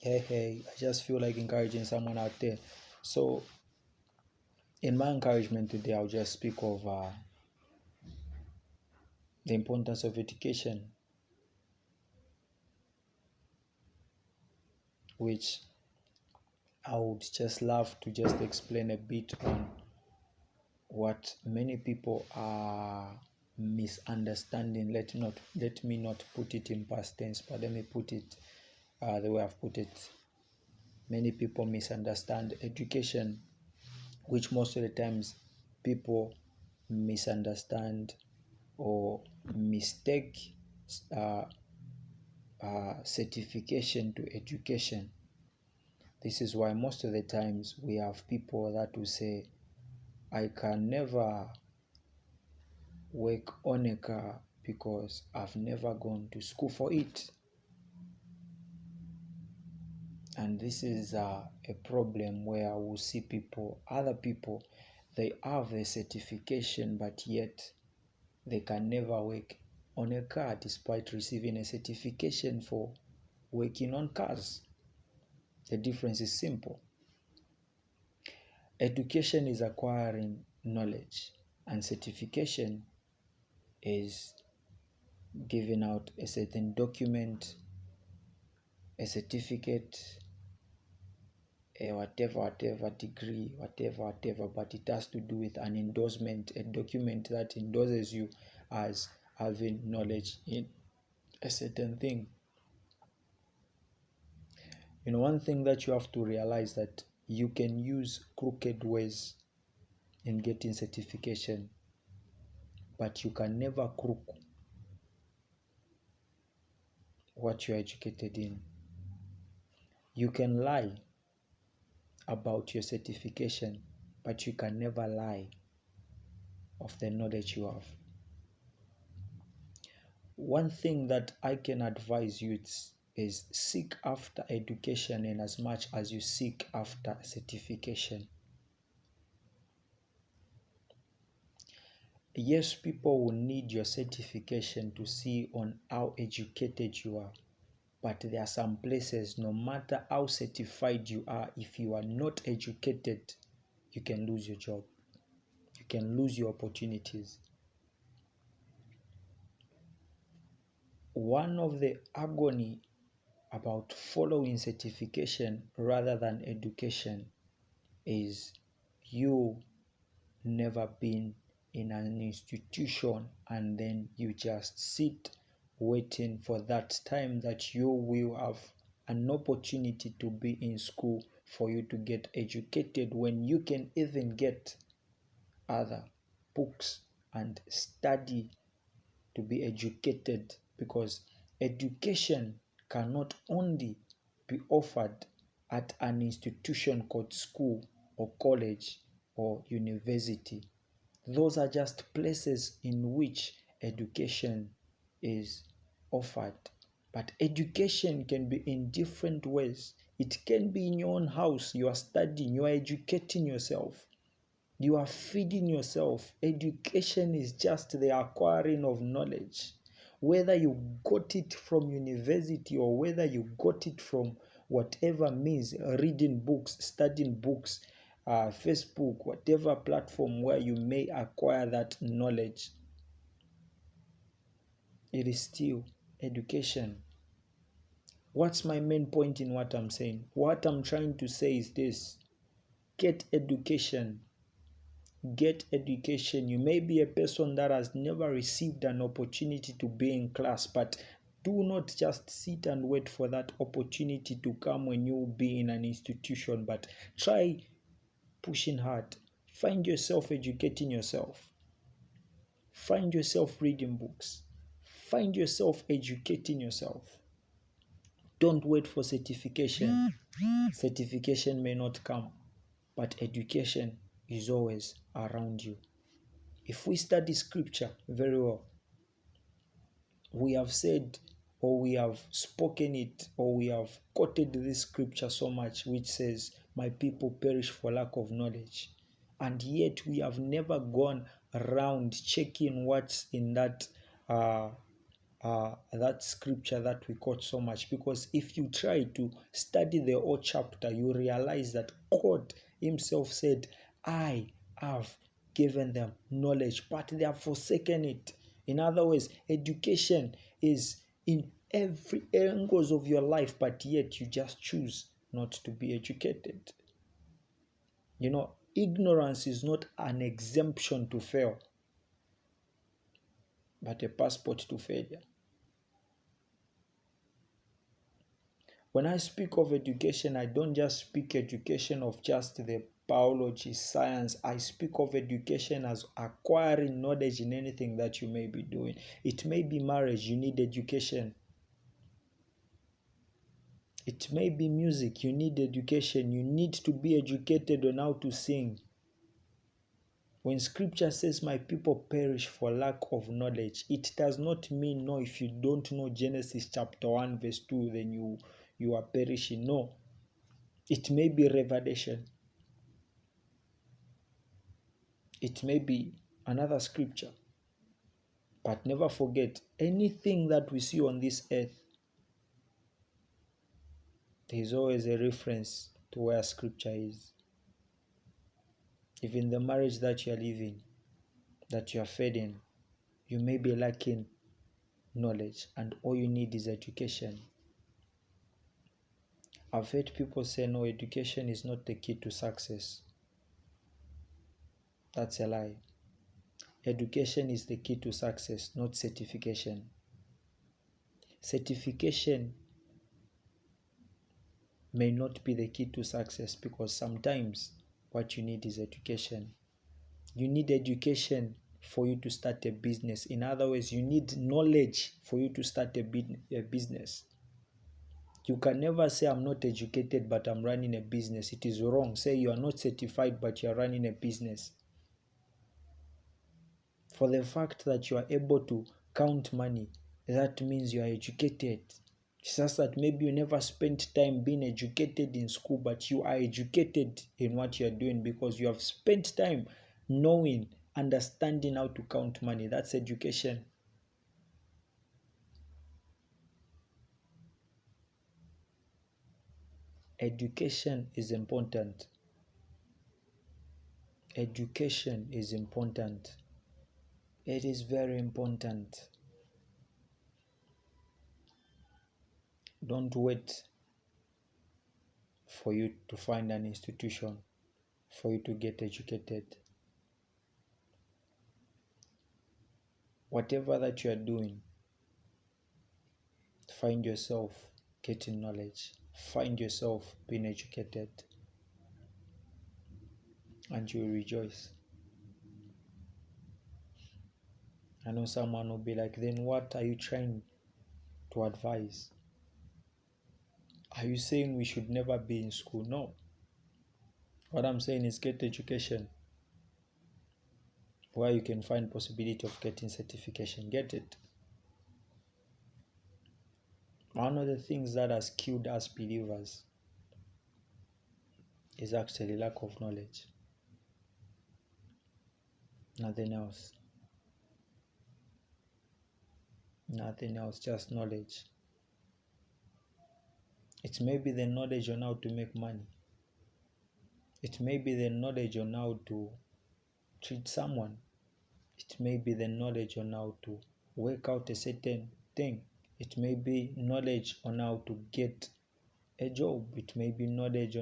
Hey, I just feel like encouraging someone out there. So, in my encouragement today, I'll just speak of the importance of education, which I would just love to just explain a bit on what many people are misunderstanding. Let me not put it in past tense, but let me put it the way I've put it. Many people misunderstand education, which most of the times people misunderstand or mistake uh, certification to education. This is why most of the times we have people that will say, I can never work on a car because I've never gone to school for it. And this is a problem where we see other people, they have a certification, but yet they can never work on a car despite receiving a certification for working on cars. The difference is simple. Education is acquiring knowledge, and certification is giving out a certain document, a certificate, a whatever degree, whatever, but it has to do with an endorsement, a document that endorses you as having knowledge in a certain thing. One thing that you have to realize that you can use crooked ways in getting certification, but you can never crook what you're educated in. You can lie about your certification, but you can never lie of the knowledge you have. One thing that I can advise youths is seek after education in as much as you seek after certification. Yes, people will need your certification to see on how educated you are. But there are some places, no matter how certified you are, if you are not educated, you can lose your job. You can lose your opportunities. One of the agony about following certification rather than education is you never been in an institution and then you just sit waiting for that time that you will have an opportunity to be in school for you to get educated, when you can even get other books and study to be educated, because education cannot only be offered at an institution called school or college or university. Those are just places in which education is offered. But education can be in different ways. It can be in your own house. You are studying, you are educating yourself. You are feeding yourself. Education is just the acquiring of knowledge. Whether you got it from university or whether you got it from whatever means, reading books, studying books, Facebook, whatever platform where you may acquire that knowledge, it is still education. What's my main point in what I'm saying? What I'm trying to say is this: get education. Get education. You may be a person that has never received an opportunity to be in class, but do not just sit and wait for that opportunity to come when you be in an institution, but try pushing hard. Find yourself educating yourself. Find yourself reading books. Find yourself educating yourself. Don't wait for certification. Certification may not come, but education is always around you. If we study scripture very well, we have said, or we have spoken it, or we have quoted this scripture so much, which says, my people perish for lack of knowledge. And yet we have never gone around checking what's in that that scripture that we quote so much, because if you try to study the whole chapter, you realize that God himself said, I have given them knowledge, but they have forsaken it. In other words, education is in every angles of your life, but yet you just choose not to be educated. Ignorance is not an exemption to fail, but a passport to failure. When I speak of education, I don't just speak education of just the biology, science. I speak of education as acquiring knowledge in anything that you may be doing. It may be marriage, you need education. It may be music, you need education. You need to be educated on how to sing. When scripture says my people perish for lack of knowledge, it does not mean, no, if you don't know Genesis chapter 1 verse 2, then you are perishing. No. It may be revelation. It may be another scripture. But never forget, anything that we see on this earth, there is always a reference to where scripture is. Even the marriage that you are living, that you are fed in, you may be lacking knowledge, and all you need is education. I've heard people say, no, education is not the key to success. That's a lie. Education is the key to success, not certification. Certification may not be the key to success, because sometimes what you need is education. You need education for you to start a business. In other words, you need knowledge for you to start a business. You can never say, I'm not educated, but I'm running a business. It is wrong. Say you are not certified, but you are running a business. For the fact that you are able to count money, that means you are educated. It's just that maybe you never spent time being educated in school, but you are educated in what you are doing because you have spent time knowing, understanding how to count money. That's education. Education is important. Education is important. It is very important. Don't wait for you to find an institution for you to get educated. Whatever that you are doing, find yourself getting knowledge. Find yourself being educated, and you will rejoice. I know someone will be like, then what are you trying to advise? Are you saying we should never be in school? No. What I'm saying is get education where you can find possibility of getting certification. Get it. One of the things that has killed us believers is actually lack of knowledge. Nothing else. Nothing else, just knowledge. It may be the knowledge on how to make money. It may be the knowledge on how to treat someone. It may be the knowledge on how to work out a certain thing. It may be knowledge on how to get a job. It may be knowledge on